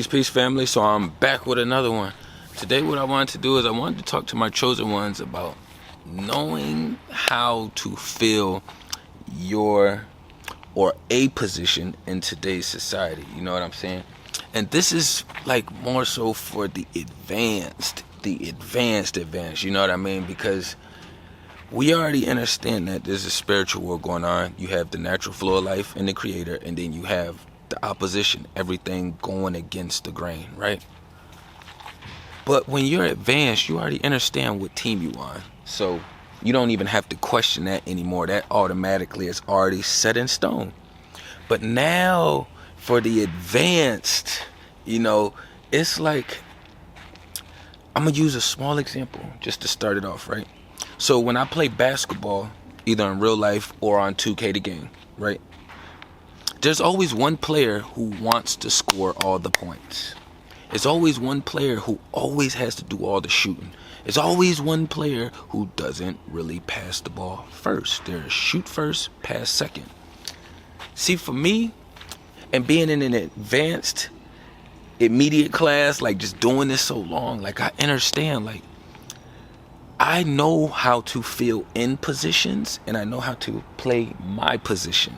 Peace, family. So I'm back with another one. Today what I wanted to do is I wanted to talk to my chosen ones about knowing how to fill your or a position in today's society. You know what I'm saying? And this is like more so for the advanced, you know what I mean? Because we already understand that there's a spiritual war going on. You have the natural flow of life and the creator, and then you have the opposition, everything going against the grain, right? But when you're advanced, you already understand what team you on. So you don't even have to question that anymore. That automatically is already set in stone. But now for the advanced, it's like, I'm going to use a small example just to start it off, right? So when I play basketball, either in real life or on 2K the game, right? There's always one player who wants to score all the points. There's always one player who always has to do all the shooting. There's always one player who doesn't really pass the ball first. There's shoot first, pass second. See, for me, and being in an advanced, immediate class, like just doing this so long, like I understand, like I know how to fill in positions and I know how to play my position.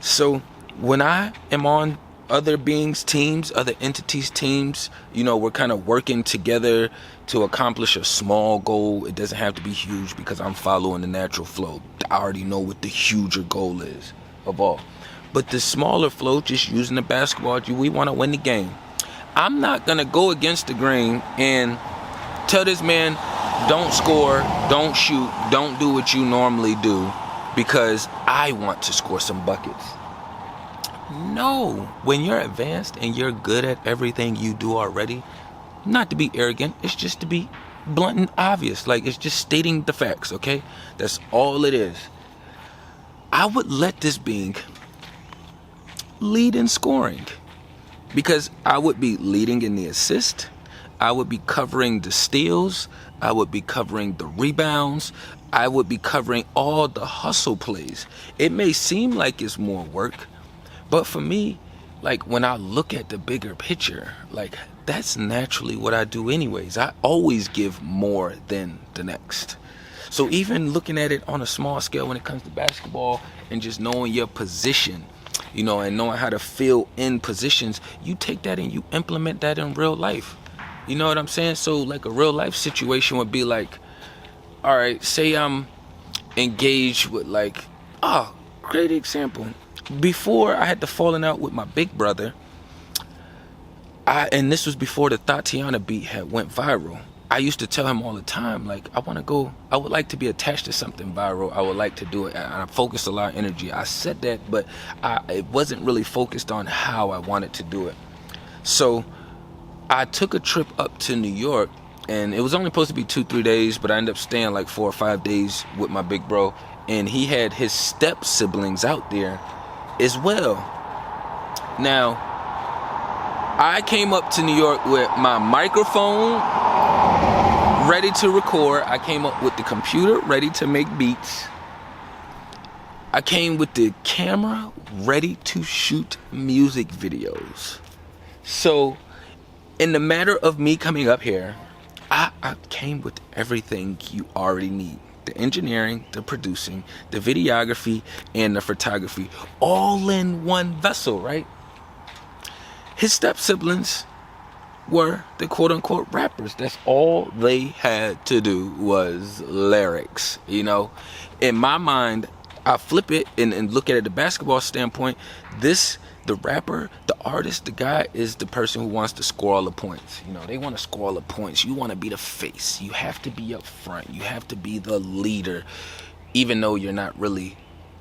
So when I am on other beings' teams, other entities' teams, we're kind of working together to accomplish a small goal. It doesn't have to be huge because I'm following the natural flow. I already know what the huger goal is of all. But the smaller flow, just using the basketball, we want to win the game. I'm not going to go against the grain and tell this man, don't score, don't shoot, don't do what you normally do because I want to score some buckets. No, when you're advanced and you're good at everything you do already, not to be arrogant, it's just to be blunt and obvious. Like, it's just stating the facts, okay? That's all it is. I would let this being lead in scoring because I would be leading in the assist. I would be covering the steals. I would be covering the rebounds. I would be covering all the hustle plays. It may seem like it's more work, but for me, like when I look at the bigger picture, like that's naturally what I do anyways. I always give more than the next. So even looking at it on a small scale when it comes to basketball and just knowing your position, and knowing how to fill in positions, you take that and you implement that in real life. You know what I'm saying? So like a real life situation would be like, all right, say I'm engaged with great example. Before I had the falling out with my big brother, and this was before the Tatiana beat had went viral. I used to tell him all the time, like, I would like to be attached to something viral. I would like to do it. I focused a lot of energy. I said that, but it wasn't really focused on how I wanted to do it. So I took a trip up to New York, and it was only supposed to be 2-3 days, but I ended up staying like 4 or 5 days with my big bro, and he had his step siblings out there as well. Now, I came up to New York with my microphone ready to record. I came up with the computer ready to make beats. I came with the camera ready to shoot music videos. So in the matter of me coming up here, I came with everything you already need. The engineering, the producing, the videography, and the photography, all in one vessel, right? His step siblings were the quote-unquote rappers. That's all they had to do was lyrics, In my mind, I flip it and look at it the basketball standpoint. The rapper, the artist, the guy is the person who wants to score all the points. They want to score all the points. You want to be the face. You have to be up front. You have to be the leader. Even though you're not really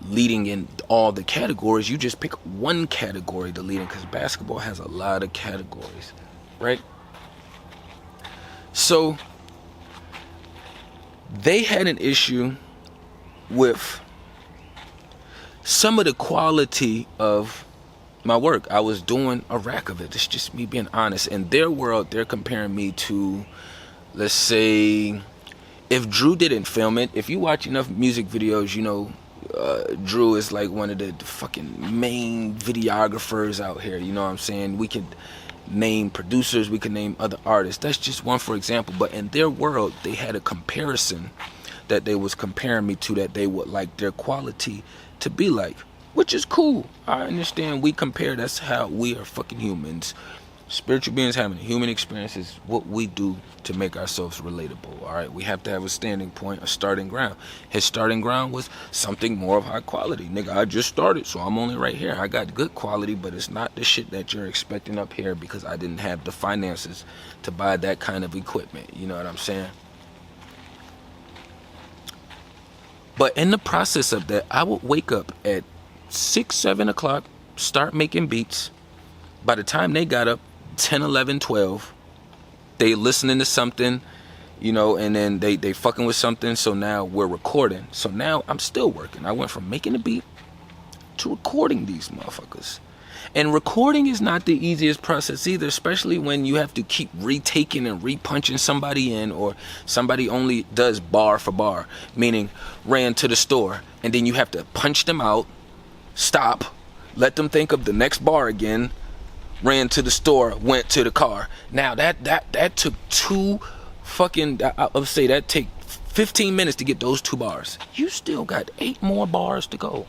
leading in all the categories, you just pick one category to lead in because basketball has a lot of categories, right? So they had an issue with some of the quality of my work. I was doing a rack of it. It's just me being honest. In their world, they're comparing me to, let's say, if Drew didn't film it. If you watch enough music videos, Drew is like one of the fucking main videographers out here. You know what I'm saying? We could name producers, we could name other artists. That's just one for example. But in their world, they had a comparison that they was comparing me to, that they would like their quality to be like, which is cool. I understand we compare. That's how we are fucking humans. Spiritual beings having a human experience is what we do to make ourselves relatable. All right, we have to have a standing point, a starting ground. His starting ground was something more of high quality. Nigga, I just started, so I'm only right here. I got good quality, but it's not the shit that you're expecting up here, because I didn't have the finances to buy that kind of equipment. You know what I'm saying? But in the process of that, I would wake up at 6, 7 o'clock, start making beats. By the time they got up, 10, 11, 12, they listening to something, you know, and then they fucking with something. So now we're recording. So now I'm still working. I went from making a beat to recording these motherfuckers. And recording is not the easiest process either, especially when you have to keep retaking and repunching somebody in, or somebody only does bar for bar, meaning ran to the store, and then you have to punch them out, stop, let them think of the next bar again, ran to the store, went to the car. Now that took I would say that take 15 minutes to get those 2 bars. You still got 8 more bars to go.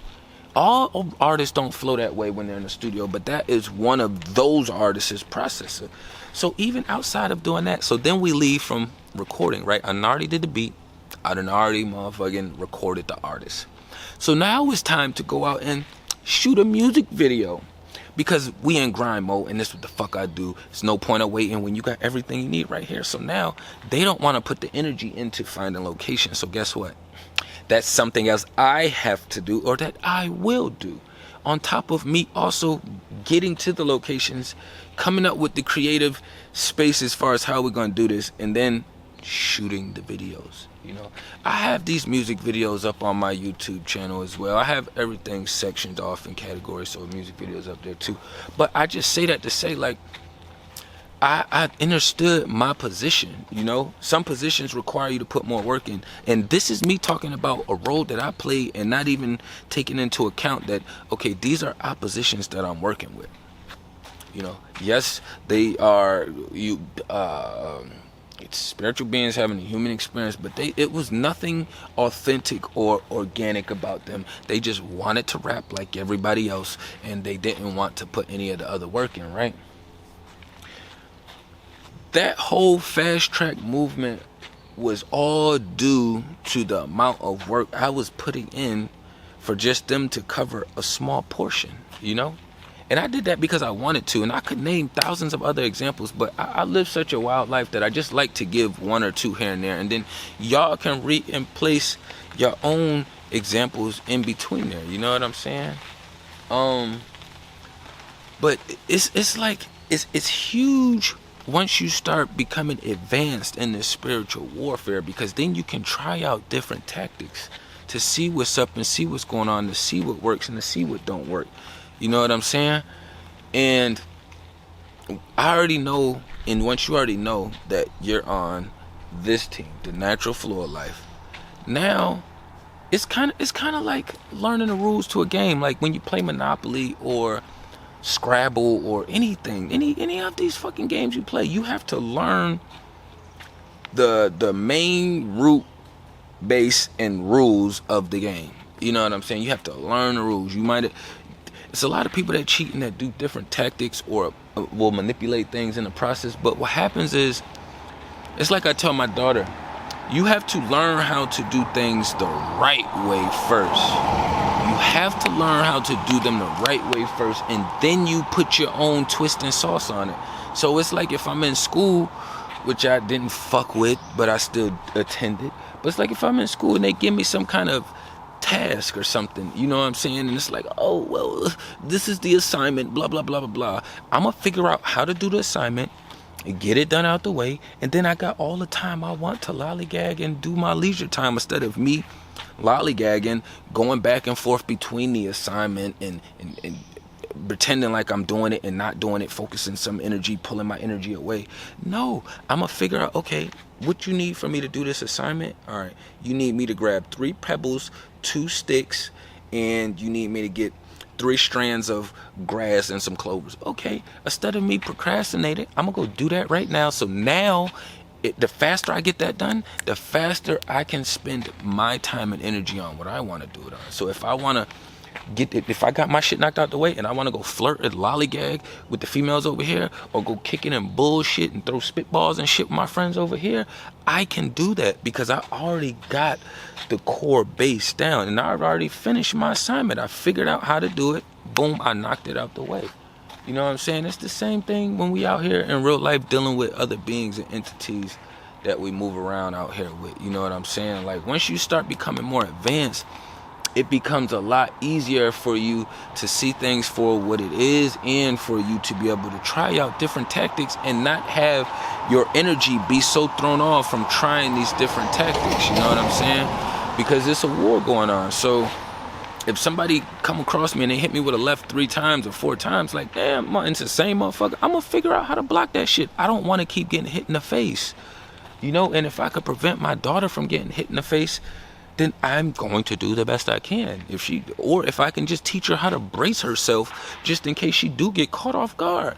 All artists don't flow that way when they're in the studio, but that is one of those artists' processor. So even outside of doing that, so then we leave from recording, right? I already did the beat. I done already motherfucking recorded the artist. So now it's time to go out and shoot a music video, because we in grind mode, and this is what the fuck I do. There's no point of waiting when you got everything you need right here. So now they don't want to put the energy into finding location. So guess what? That's something else I have to do, or that I will do, on top of me also getting to the locations, coming up with the creative space as far as how we're going to do this, and then shooting the videos. You know, I have these music videos up on my YouTube channel as well. I have everything sectioned off in categories, so music videos up there too. But I just say that to say, like, I understood my position. You know, some positions require you to put more work in, and this is me talking about a role that I play, and not even taking into account that, okay, these are oppositions that I'm working with. You know, yes, they are it's spiritual beings having a human experience, but it was nothing authentic or organic about them. They just wanted to rap like everybody else, and they didn't want to put any of the other work in, right? That whole fast track movement was all due to the amount of work I was putting in for just them to cover a small portion, you know? And I did that because I wanted to, and I could name thousands of other examples, but I live such a wild life that I just like to give one or two here and there, and then y'all can place your own examples in between there, you know what I'm saying? But it's like, it's huge once you start becoming advanced in this spiritual warfare, because then you can try out different tactics to see what's up and see what's going on, to see what works and to see what don't work. You know what I'm saying? And I already know, and once you already know that you're on this team, the natural flow of life, now it's kind of like learning the rules to a game. Like when you play Monopoly or Scrabble or anything, any of these fucking games you play, you have to learn the main root base and rules of the game. You know what I'm saying? You have to learn the rules. It's a lot of people that cheat and that do different tactics or will manipulate things in the process. But what happens is, it's like I tell my daughter, you have to learn how to do things the right way first. You have to learn how to do them the right way first, and then you put your own twist and sauce on it. So it's like if I'm in school, which I didn't fuck with, but I still attended. But it's like if I'm in school and they give me some kind of task or something, you know what I'm saying? And it's like, oh, well, this is the assignment, blah, blah, blah, blah, blah. I'm going to figure out how to do the assignment and get it done out the way. And then I got all the time I want to lollygag and do my leisure time, instead of me lollygagging, going back and forth between the assignment and pretending like I'm doing it and not doing it, focusing some energy, pulling my energy away. No, I'm going to figure out, okay, what you need for me to do this assignment? All right, you need me to grab 3 pebbles, 2 sticks, and you need me to get 3 strands of grass and some clovers. Okay, instead of me procrastinating, I'm gonna go do that right now. So now, the faster I get that done, the faster I can spend my time and energy on what I want to do it on. So if I want to if I got my shit knocked out the way and I want to go flirt and lollygag with the females over here, or go kicking and bullshit and throw spitballs and shit with my friends over here, I can do that because I already got the core base down and I've already finished my assignment. I figured out how to do it. Boom, I knocked it out the way. You know what I'm saying? It's the same thing when we out here in real life dealing with other beings and entities that we move around out here with. You know what I'm saying? Like, once you start becoming more advanced, it becomes a lot easier for you to see things for what it is, and for you to be able to try out different tactics and not have your energy be so thrown off from trying these different tactics. You know what I'm saying? Because it's a war going on. So if somebody come across me and they hit me with a left 3 times or 4 times, like, damn, it's the same motherfucker, I'm gonna figure out how to block that shit. I don't want to keep getting hit in the face, you know. And if I could prevent my daughter from getting hit in the face, then I'm going to do the best I can. If I can just teach her how to brace herself just in case she do get caught off guard.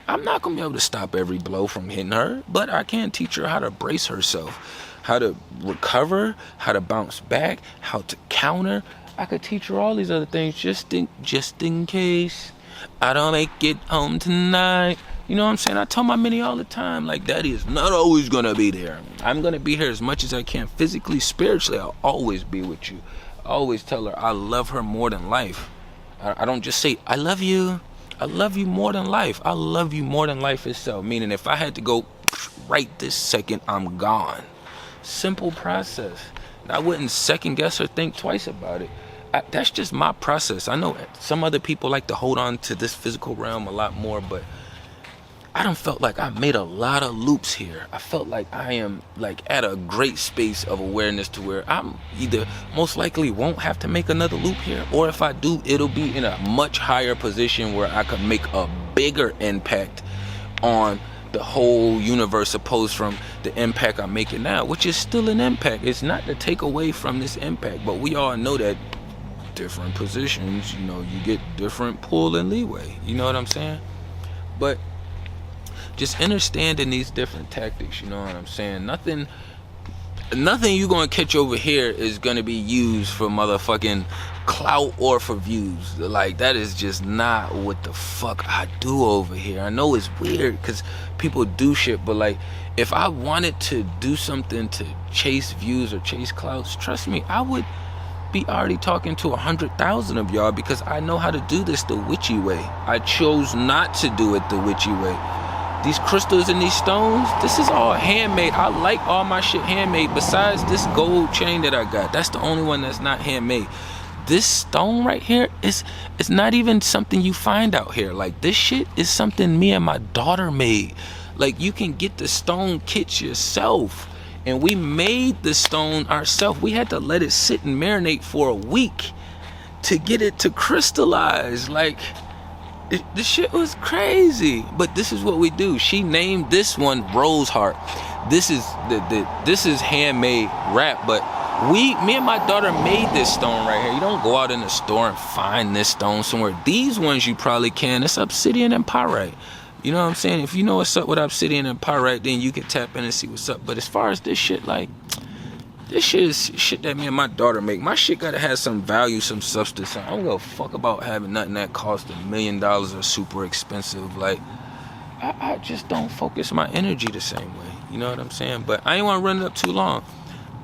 I'm not gonna be able to stop every blow from hitting her, but I can teach her how to brace herself, how to recover, how to bounce back, how to counter. I could teach her all these other things just in case I don't make it home tonight. You know what I'm saying? I tell my mini all the time, like, Daddy is not always gonna be there. I'm gonna be here as much as I can, physically, spiritually. I'll always be with you. I always tell her I love her more than life. I don't just say I love you. I love you more than life. I love you more than life itself. Meaning, if I had to go right this second, I'm gone. Simple process. I wouldn't second guess or think twice about it. That's just my process. I know some other people like to hold on to this physical realm a lot more, but I done felt like I made a lot of loops here. I felt like I am like at a great space of awareness to where I'm either most likely won't have to make another loop here, or if I do, it'll be in a much higher position where I could make a bigger impact on the whole universe opposed from the impact I'm making now, which is still an impact. It's not to take away from this impact, but we all know that different positions, you know, you get different pull and leeway. You know what I'm saying? But just understanding these different tactics, you know what I'm saying? Nothing you gonna catch over here is gonna be used for motherfucking clout or for views. Like, that is just not what the fuck I do over here. I know it's weird because people do shit, but like, if I wanted to do something to chase views or chase clouts, trust me, I would be already talking to 100,000 of y'all, because I know how to do this the witchy way. I chose not to do it the witchy way. These crystals and these stones, this is all handmade. I like all my shit handmade besides this gold chain that I got. That's the only one that's not handmade. This stone right here it's not even something you find out here. Like, this shit is something me and my daughter made. Like, you can get the stone kits yourself. And we made the stone ourselves. We had to let it sit and marinate for a week to get it to crystallize. Like, the shit was crazy. But this is what we do. She named this one Rose Heart. This is this is handmade wrap, but me and my daughter made this stone right here. You don't go out in the store and find this stone somewhere. These ones you probably can. It's obsidian and pyrite. You know what I'm saying? If you know what's up with obsidian and pyrite, then you can tap in and see what's up. But as far as this shit, like, this shit is shit that me and my daughter make. My shit gotta have some value, some substance. I don't give a fuck about having nothing that costs $1 million or super expensive. Like, I just don't focus my energy the same way. You know what I'm saying? But I ain't want to run it up too long.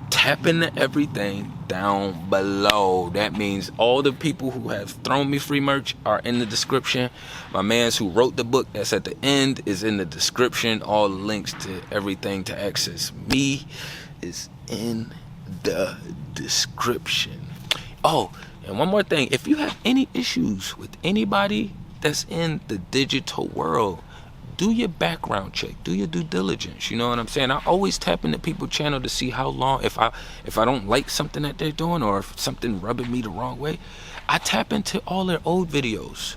Tap into everything down below. That means all the people who have thrown me free merch are in the description. My mans who wrote the book that's at the end is in the description. All the links to everything to access me is in the description. Oh, and one more thing. If you have any issues with anybody that's in the digital world, do your background check, do your due diligence. You know what I'm saying? I always tap into people's channel to see how long, if I don't like something that they're doing, or if something rubbing me the wrong way, I tap into all their old videos.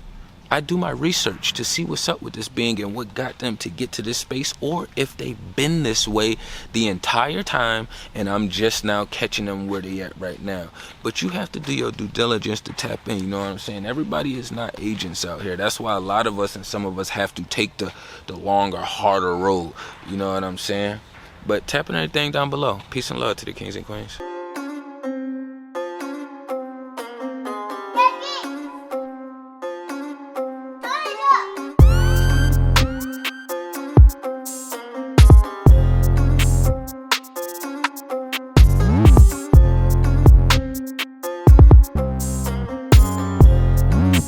I do my research to see what's up with this being and what got them to get to this space, or if they've been this way the entire time and I'm just now catching them where they at right now. But you have to do your due diligence to tap in, you know what I'm saying? Everybody is not agents out here. That's why a lot of us and some of us have to take the longer, harder road, you know what I'm saying? But tap in everything down below. Peace and love to the kings and queens.